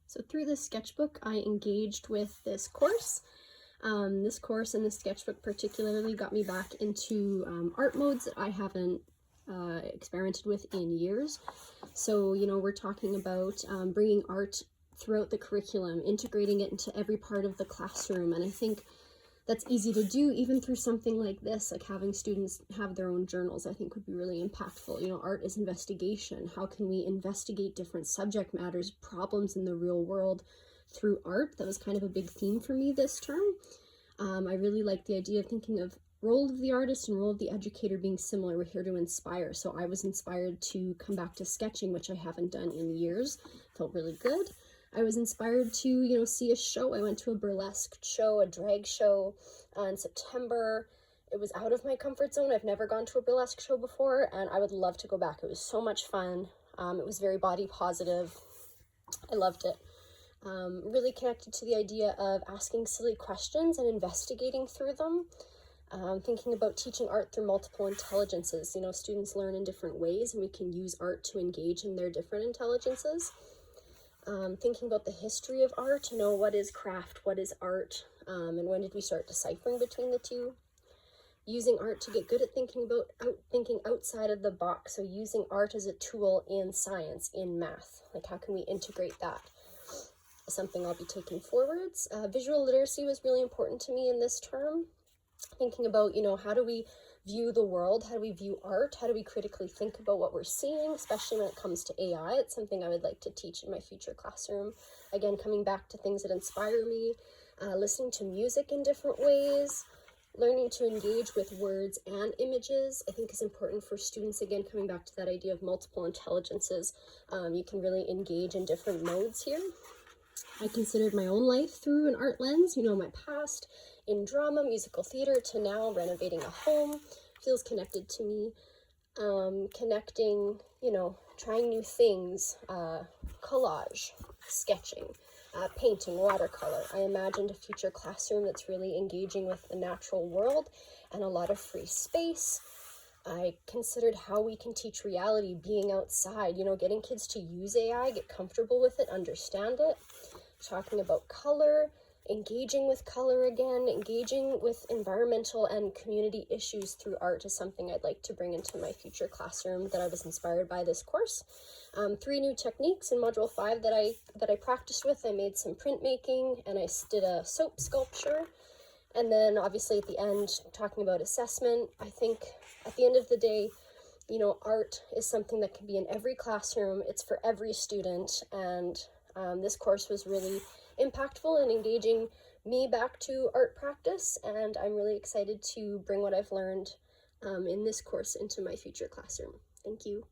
So through this sketchbook, I engaged with this course. This course and the sketchbook particularly got me back into art modes that I haven't experimented with in years. So, we're talking about bringing art throughout the curriculum, integrating it into every part of the classroom. And I think that's easy to do even through something like this, like having students have their own journals, I think would be really impactful. Art is investigation. How can we investigate different subject matters, problems in the real world through art? That was kind of a big theme for me this term. I really like the idea of thinking of role of the artist and role of the educator being similar. We're here to inspire. So I was inspired to come back to sketching, which I haven't done in years. Felt really good. I was inspired to, see a show. I went to a burlesque show, a drag show in September. It was out of my comfort zone. I've never gone to a burlesque show before, and I would love to go back. It was so much fun. It was very body positive. I loved it. Really connected to the idea of asking silly questions and investigating through them. Thinking about teaching art through multiple intelligences. Students learn in different ways, and we can use art to engage in their different intelligences. Thinking about the history of art, what is craft, what is art, and when did we start deciphering between the two? Using art to get good at thinking outside of the box, so using art as a tool in science, in math, like how can we integrate that? Something I'll be taking forwards. Visual literacy was really important to me in this term. Thinking about, how do we view the world? How do we view art? How do we critically think about what we're seeing, especially when it comes to AI? It's something I would like to teach in my future classroom. Again, coming back to things that inspire me, listening to music in different ways, learning to engage with words and images, I think is important for students. Again, coming back to that idea of multiple intelligences, you can really engage in different modes here. I considered my own life through an art lens, my past in drama, musical theater, to now renovating a home, feels connected to me. Connecting, trying new things, collage, sketching, painting, watercolor. I imagined a future classroom that's really engaging with the natural world and a lot of free space. I considered how we can teach reality, being outside, getting kids to use AI, get comfortable with it, understand it. Talking about color, engaging with color again, engaging with environmental and community issues through art is something I'd like to bring into my future classroom that I was inspired by this course. 3 new techniques in Module 5 that I practiced with. I made some printmaking and I did a soap sculpture. And then obviously at the end, talking about assessment. I think at the end of the day, art is something that can be in every classroom. It's for every student, and this course was really impactful in engaging me back to art practice, and I'm really excited to bring what I've learned in this course into my future classroom. Thank you.